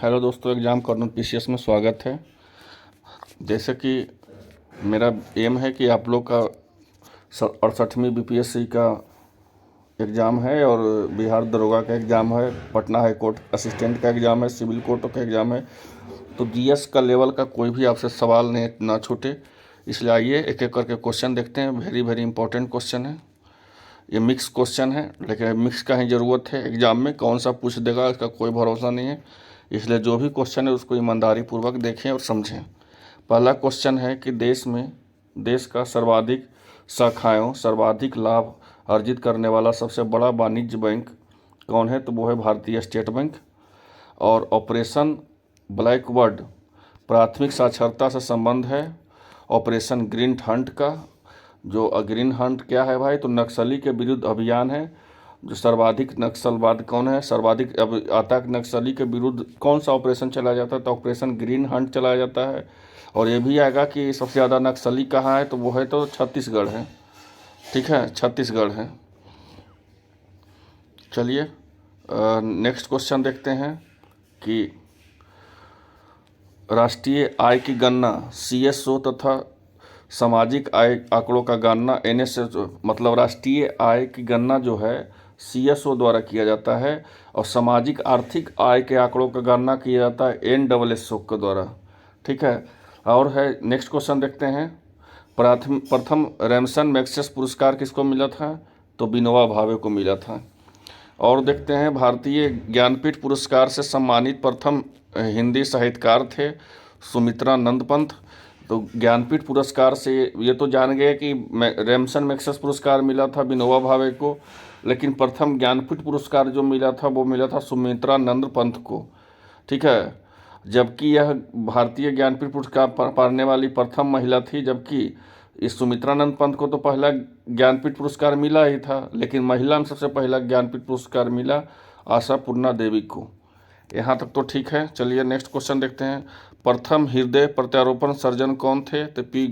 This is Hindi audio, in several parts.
हेलो दोस्तों, एग्ज़ाम कॉर्नर पीसीएस में स्वागत है। जैसे कि मेरा एम है कि आप लोग का 68वीं बीपीएससी का एग्ज़ाम है और बिहार दरोगा का एग्ज़ाम है, पटना हाई कोर्ट असिस्टेंट का एग्ज़ाम है, सिविल कोर्ट का एग्ज़ाम है। तो जीएस का लेवल का कोई भी आपसे सवाल नहीं ना छूटे, इसलिए आइए एक एक करके क्वेश्चन देखते हैं। वेरी वेरी इंपॉर्टेंट क्वेश्चन है। ये मिक्स क्वेश्चन है, लेकिन मिक्स का ही ज़रूरत है। एग्ज़ाम में कौन सा पूछ देगा इसका कोई भरोसा नहीं है, इसलिए जो भी क्वेश्चन है उसको ईमानदारी पूर्वक देखें और समझें। पहला क्वेश्चन है कि देश का सर्वाधिक शाखाओं सर्वाधिक लाभ अर्जित करने वाला सबसे बड़ा वाणिज्य बैंक कौन है? तो वो है भारतीय स्टेट बैंक। और ऑपरेशन ब्लैकबर्ड प्राथमिक साक्षरता से संबंध है ऑपरेशन ग्रीन हंट का। जो ग्रीन हंट क्या है भाई? तो नक्सली के विरुद्ध अभियान है। जो सर्वाधिक नक्सलवाद कौन है? सर्वाधिक अब आता है नक्सली के विरुद्ध कौन सा ऑपरेशन चलाया जाता है? तो ऑपरेशन ग्रीन हंट चलाया जाता है। और ये भी आएगा कि सबसे ज़्यादा नक्सली कहाँ है? तो वो है तो छत्तीसगढ़ है। ठीक है, छत्तीसगढ़ है। चलिए नेक्स्ट क्वेश्चन देखते हैं कि राष्ट्रीय आय की गणना सीएसओ तथा सामाजिक आय आंकड़ों का गणना एनएसएस मतलब राष्ट्रीय आय की गणना जो है सीएसओ द्वारा किया जाता है और सामाजिक आर्थिक आय के आंकड़ों का गणना किया जाता है एनडब्ल्यूएसओ के द्वारा। ठीक है। और है नेक्स्ट क्वेश्चन देखते हैं। प्रथम रैमसन मैग्सेसे पुरस्कार किसको मिला था? तो विनोबा भावे को मिला था। और देखते हैं भारतीय ज्ञानपीठ पुरस्कार से सम्मानित प्रथम हिंदी साहित्यकार थे सुमित्रा नंद पंत। तो ज्ञानपीठ पुरस्कार से ये तो जान गए कि रैमसन मैग्सेसे पुरस्कार मिला था विनोबा भावे को, लेकिन प्रथम ज्ञानपीठ पुरस्कार जो मिला था वो मिला था सुमित्रा नंद पंत को। ठीक है, जबकि यह भारतीय ज्ञानपीठ पुरस्कार पाने वाली प्रथम महिला थी, जबकि इस सुमित्रानंद पंत को तो पहला ज्ञानपीठ पुरस्कार मिला ही था, लेकिन महिला में सबसे पहला ज्ञानपीठ पुरस्कार मिला आशापूर्णा देवी को। यहाँ तक तो ठीक है। चलिए नेक्स्ट क्वेश्चन देखते हैं। प्रथम हृदय प्रत्यारोपण सर्जन कौन थे? तो पी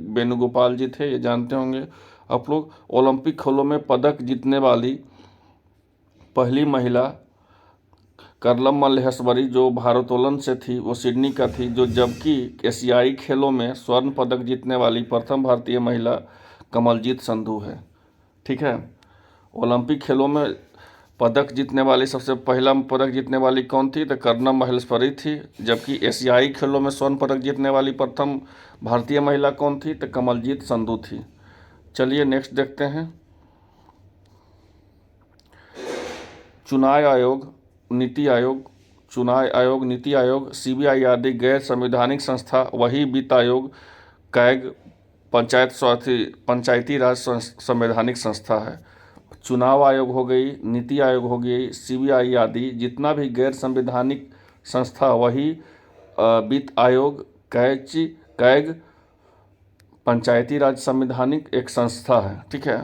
वेणुगोपाल जी थे, ये जानते होंगे आप लोग। ओलंपिक खेलों में पदक जीतने वाली पहली महिला करलम मल्लेश्वरी जो भारोत्तोलन से थी वो सिडनी का थी, जो जबकि एशियाई खेलों में स्वर्ण पदक जीतने वाली प्रथम भारतीय महिला कमलजीत संधू है। ठीक है, ओलंपिक खेलों में पदक जीतने वाली सबसे पहला पदक जीतने वाली कौन थी? तो करलम मल्लेश्वरी थी, जबकि एशियाई खेलों में स्वर्ण पदक जीतने वाली प्रथम भारतीय महिला कौन थी? तो कमलजीत संधू थी। चलिए नेक्स्ट देखते हैं। चुनाव आयोग, नीति आयोग, सीबीआई आदि गैर संवैधानिक संस्था वही वित्त आयोग, कैग पंचायती राज संवैधानिक संस्था है। चुनाव आयोग हो गई, नीति आयोग हो गई, सीबीआई आदि जितना भी गैर संवैधानिक संस्था वही वित्त आयोग, कैग पंचायती राज संवैधानिक एक संस्था है। ठीक है।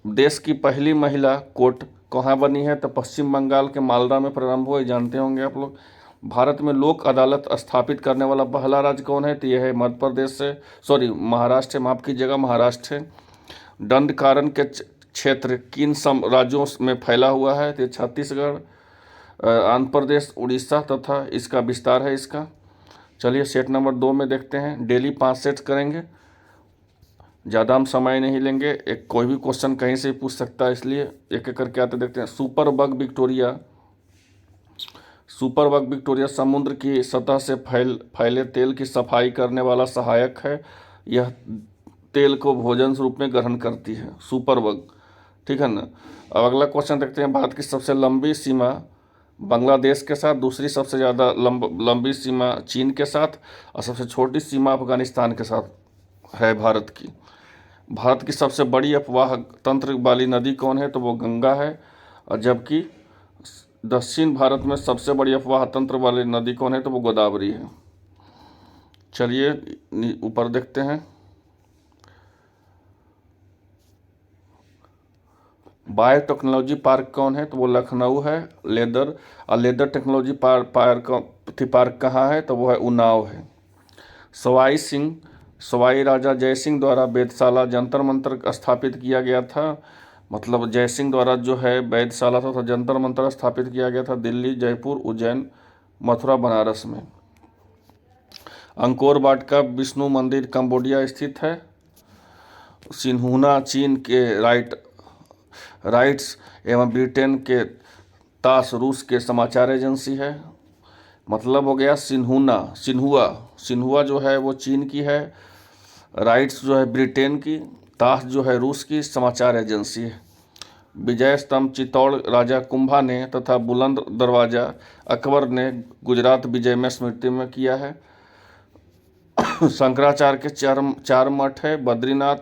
देश की पहली महिला कोर्ट कहाँ बनी है? तो पश्चिम बंगाल के मालदा में प्रारंभ हुए, जानते होंगे आप लोग। भारत में लोक अदालत स्थापित करने वाला पहला राज्य कौन है? तो यह है मध्य प्रदेश से महाराष्ट्र, माफ़ कीजिएगा महाराष्ट्र है। दंड कारण के क्षेत्र किन राज्यों में फैला हुआ है? तो छत्तीसगढ़, आंध्र प्रदेश, उड़ीसा तथा इसका विस्तार है इसका। चलिए सेट नंबर 2 में देखते हैं। डेली 5 सेट करेंगे, ज़्यादा हम समय नहीं लेंगे। एक कोई भी क्वेश्चन कहीं से पूछ सकता है, इसलिए एक एक करके आते देखते हैं। सुपर बग विक्टोरिया समुद्र की सतह से फैले तेल की सफाई करने वाला सहायक है। यह तेल को भोजन रूप में ग्रहण करती है, सुपर बग। ठीक है ना। अब अगला क्वेश्चन देखते हैं। भारत की सबसे लंबी सीमा बांग्लादेश के साथ, दूसरी सबसे ज़्यादा लंबी सीमा चीन के साथ और सबसे छोटी सीमा अफगानिस्तान के साथ है भारत की सबसे बड़ी अफवाह तंत्र वाली नदी कौन है? तो वो गंगा है। और जबकि दक्षिण भारत में सबसे बड़ी अफवाह तंत्र वाली नदी कौन है? तो वो गोदावरी है। चलिए ऊपर देखते हैं। बायोटेक्नोलॉजी पार्क कौन है? तो वो लखनऊ है। लेदर टेक्नोलॉजी पार्क कहाँ है? तो वो है उन्नाव है। सवाई राजा जय सिंह द्वारा वेधशाला जंतर मंतर स्थापित किया गया था। मतलब जय सिंह द्वारा जो है वेधशाला था जंतर मंतर स्थापित किया गया था दिल्ली, जयपुर, उज्जैन, मथुरा बनारस में। अंकोर वाट का विष्णु मंदिर कंबोडिया स्थित है। सिन्हुना चीन के राइट्स एवं ब्रिटेन के तास रूस के समाचार एजेंसी है। मतलब हो गया सिन्हुआ जो है वो चीन की है, राइट्स जो है ब्रिटेन की, तास जो है रूस की समाचार एजेंसी है। विजय स्तंभ चित्तौड़ राजा कुंभा ने तथा बुलंद दरवाजा अकबर ने गुजरात विजय में स्मृति में किया है। शंकराचार्य के चार मठ है, बद्रीनाथ,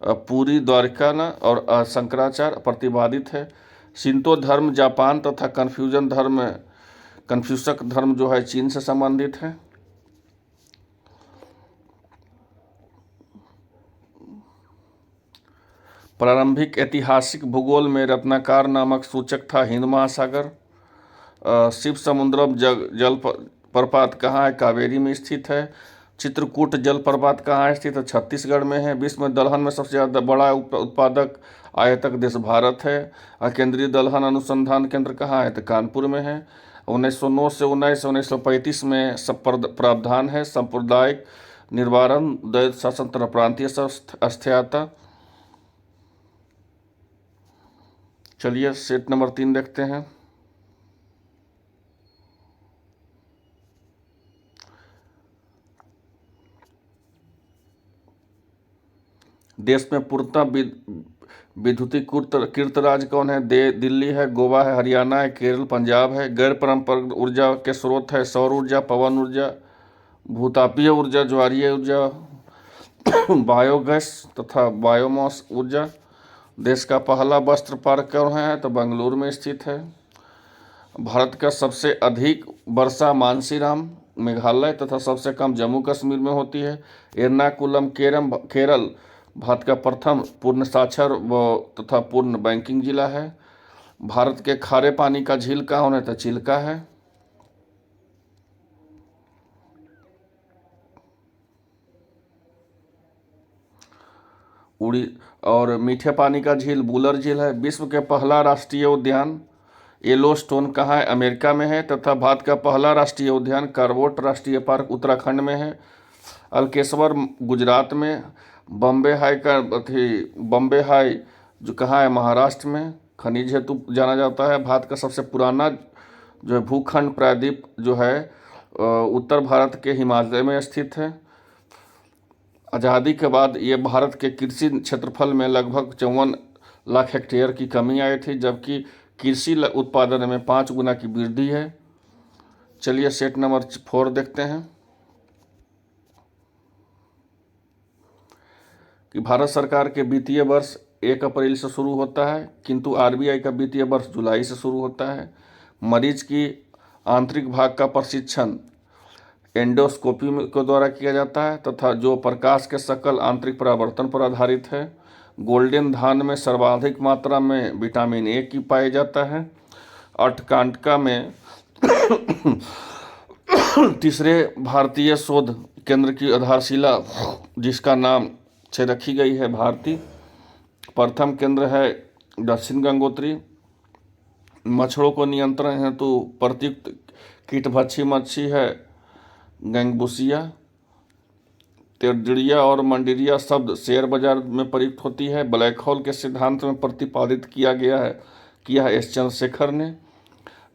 पूरी, द्वारका और शंकराचार्य प्रतिपादित है। शिंतो धर्म जापान तथा कन्फ्यूशक धर्म जो है चीन से संबंधित है। प्रारंभिक ऐतिहासिक भूगोल में रत्नाकर नामक सूचक था हिंद महासागर। शिव समुद्रम जल प्रपात कहाँ है? कावेरी में स्थित है। चित्रकूट जलप्रपात कहाँ है स्थित है? छत्तीसगढ़ में है। विश्व में दलहन में सबसे ज़्यादा बड़ा उत्पादक आयतक देश भारत है। केंद्रीय दलहन अनुसंधान केंद्र कहाँ है? तो कानपुर में है। 1909 से 1935 में सब प्रावधान है सांप्रदायिक निर्वारण, द्वैत शासन तथा प्रांतीय अस्थिरता। चलिए सेट नंबर 3 देखते हैं। देश में पूर्णतः विद्युतीकृत राज्य कौन है? दिल्ली है, गोवा है, हरियाणा है, केरल, पंजाब है। गैर पारंपरिक ऊर्जा के स्रोत है सौर ऊर्जा, पवन ऊर्जा, भूतापीय ऊर्जा, ज्वारीय ऊर्जा, बायोगैस तथा बायोमास ऊर्जा। देश का पहला वस्त्र पार्क कौन है? तो बेंगलुरु में स्थित है। भारत का सबसे अधिक वर्षा मानसीराम मेघालय तथा सबसे कम जम्मू कश्मीर में होती है। एर्नाकुलम केरल भारत का प्रथम पूर्ण साक्षर तथा पूर्ण बैंकिंग जिला है। भारत के खारे पानी का झील कहाँ है? तो चिल्का है। और मीठे पानी का झील वुलर झील है। विश्व के पहला राष्ट्रीय उद्यान येलोस्टोन कहाँ है? अमेरिका में है। तथा भारत का पहला राष्ट्रीय उद्यान कार्बोट राष्ट्रीय पार्क उत्तराखंड में है। अलकेश्वर गुजरात में। बम्बे हाई जो कहाँ है? महाराष्ट्र में। खनिज हेतु जाना जाता है। भारत का सबसे पुराना जो है भूखंड प्रायद्वीप जो है उत्तर भारत के हिमालय में स्थित है। आज़ादी के बाद ये भारत के कृषि क्षेत्रफल में लगभग 54 लाख हेक्टेयर की कमी आई थी, जबकि कृषि उत्पादन में 5 गुना की वृद्धि है। चलिए सेट नंबर 4 देखते हैं कि भारत सरकार के वित्तीय वर्ष 1 अप्रैल से शुरू होता है, किंतु आरबीआई का वित्तीय वर्ष जुलाई से शुरू होता है। मरीज की आंतरिक भाग का प्रशिक्षण एंडोस्कोपी के द्वारा किया जाता है तथा जो प्रकाश के सकल आंतरिक परावर्तन पर आधारित है। गोल्डन धान में सर्वाधिक मात्रा में विटामिन ए की पाया जाता है। अटकांटका में तीसरे भारतीय शोध केंद्र की आधारशिला जिसका नाम से रखी गई है भारती। प्रथम केंद्र है दक्षिण गंगोत्री। मच्छरों को नियंत्रण हेतु प्रयुक्त कीटभक्षी मच्छी है गैंगबुसिया। तेरडिया और मंडीरिया शब्द शेयर बाजार में प्रयुक्त होती है। ब्लैक होल के सिद्धांत में प्रतिपादित किया है एस चंद्रशेखर ने।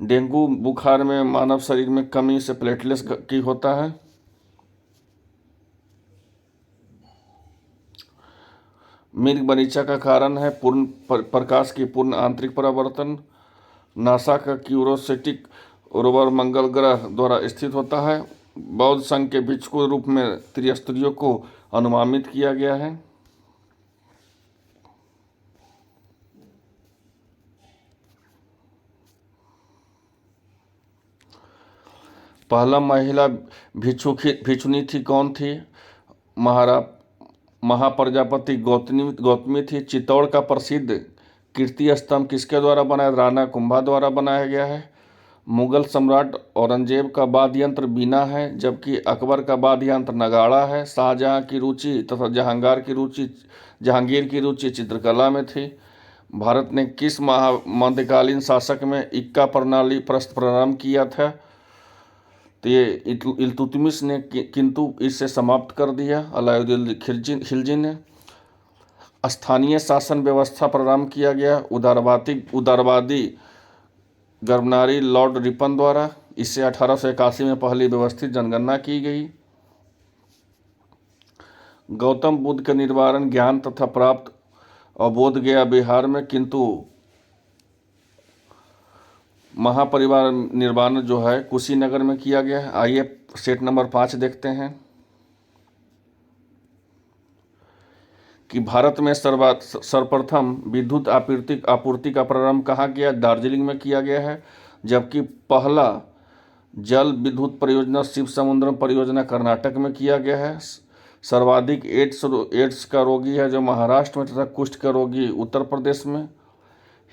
डेंगू बुखार में मानव शरीर में कमी से प्लेटलेट्स की होता है। मृग बनीचा का कारण है पूर्ण प्रकाश की पूर्ण आंतरिक परावर्तन। नासा का क्यूरोसिटिक रोवर मंगल ग्रह द्वारा स्थित होता है। बौद्ध संघ के भिक्षु के रूप में त्रिस्तरीय को अनुमानित किया गया है। पहला महिला भिक्षुनी थी कौन थी? महाप्रजापति गौतमी थी। चित्तौड़ का प्रसिद्ध कीर्ति स्तंभ किसके द्वारा बनाया? राणा कुंभा द्वारा बनाया गया है। मुगल सम्राट औरंगजेब का वाद्य यंत्र बीना है, जबकि अकबर का वाद्य यंत्र नगाड़ा है। शाहजहां की रुचि तथा जहांगीर की रुचि चित्रकला में थी। भारत ने किस मध्यकालीन शासक में इक्का प्रणाली प्रारंभ किया था? तो ये इल्तुतमिश ने किंतु इसे समाप्त कर दिया। अलाउद्दीन खिलजी ने स्थानीय शासन व्यवस्था प्रारंभ किया गया उदारवादी गवर्नरी लॉर्ड रिपन द्वारा। इससे 1881 में पहली व्यवस्थित जनगणना की गई। गौतम बुद्ध के निर्वाण ज्ञान तथा प्राप्त और बोध गया बिहार में, किंतु महापरिवार निर्माण जो है कुशीनगर में किया गया है। आइए सेट नंबर 5 देखते हैं कि भारत में सर्वप्रथम विद्युत आपूर्ति का प्रारंभ कहाँ किया? दार्जिलिंग में किया गया है। जबकि पहला जल विद्युत परियोजना शिव समुद्रम परियोजना कर्नाटक में किया गया है। सर्वाधिक एड्स का रोगी है जो महाराष्ट्र में तथा कुष्ठ का रोगी उत्तर प्रदेश में।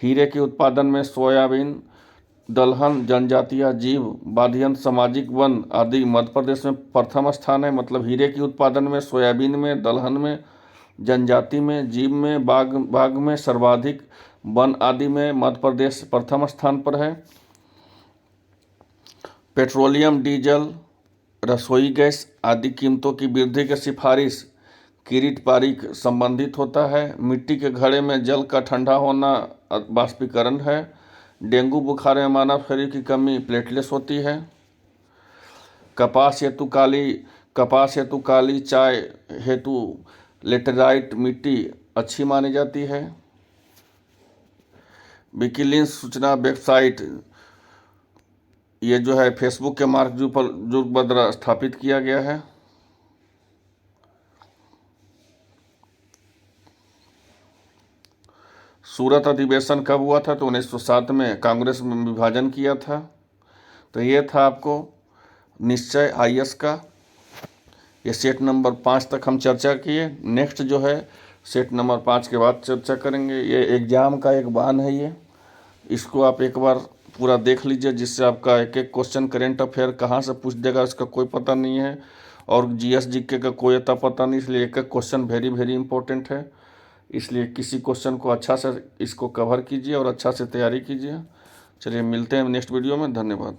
हीरे के उत्पादन में सोयाबीन, दलहन, जनजातीय जीव, बाधियन, सामाजिक वन आदि मध्य प्रदेश में प्रथम स्थान है। मतलब हीरे के उत्पादन में, सोयाबीन में, दलहन में, जनजाति में, जीव में, बाघ में, सर्वाधिक वन आदि में मध्य प्रदेश प्रथम स्थान पर है। पेट्रोलियम, डीजल, रसोई गैस आदि कीमतों की वृद्धि की सिफारिश किरीट पारिक संबंधित होता है। मिट्टी के घड़े में जल का ठंडा होना बाष्पीकरण है। डेंगू बुखार में मानव शरीर की कमी प्लेटलेट्स होती है। कपास हेतु काली चाय हेतु लेटेराइट मिट्टी अच्छी मानी जाती है। विकिलींस सूचना वेबसाइट, ये जो है फेसबुक के मार्क जुकरबर्ग द्वारा स्थापित किया गया है। सूरत अधिवेशन कब हुआ था? तो 1907 में कांग्रेस में विभाजन किया था। तो ये था आपको निश्चय IAS का। ये सेट नंबर 5 तक हम चर्चा किए। नेक्स्ट जो है सेट नंबर 5 के बाद चर्चा करेंगे। ये एग्जाम का एक बान है, ये इसको आप एक बार पूरा देख लीजिए, जिससे आपका एक एक क्वेश्चन करेंट अफेयर कहाँ से पूछ देगा इसका कोई पता नहीं है, और GS GK का कोई अता पता नहीं। इसलिए एक एक क्वेश्चन वेरी वेरी इंपॉर्टेंट है। इसलिए किसी क्वेश्चन को अच्छा से इसको कवर कीजिए और अच्छा से तैयारी कीजिए। चलिए मिलते हैं नेक्स्ट वीडियो में। धन्यवाद।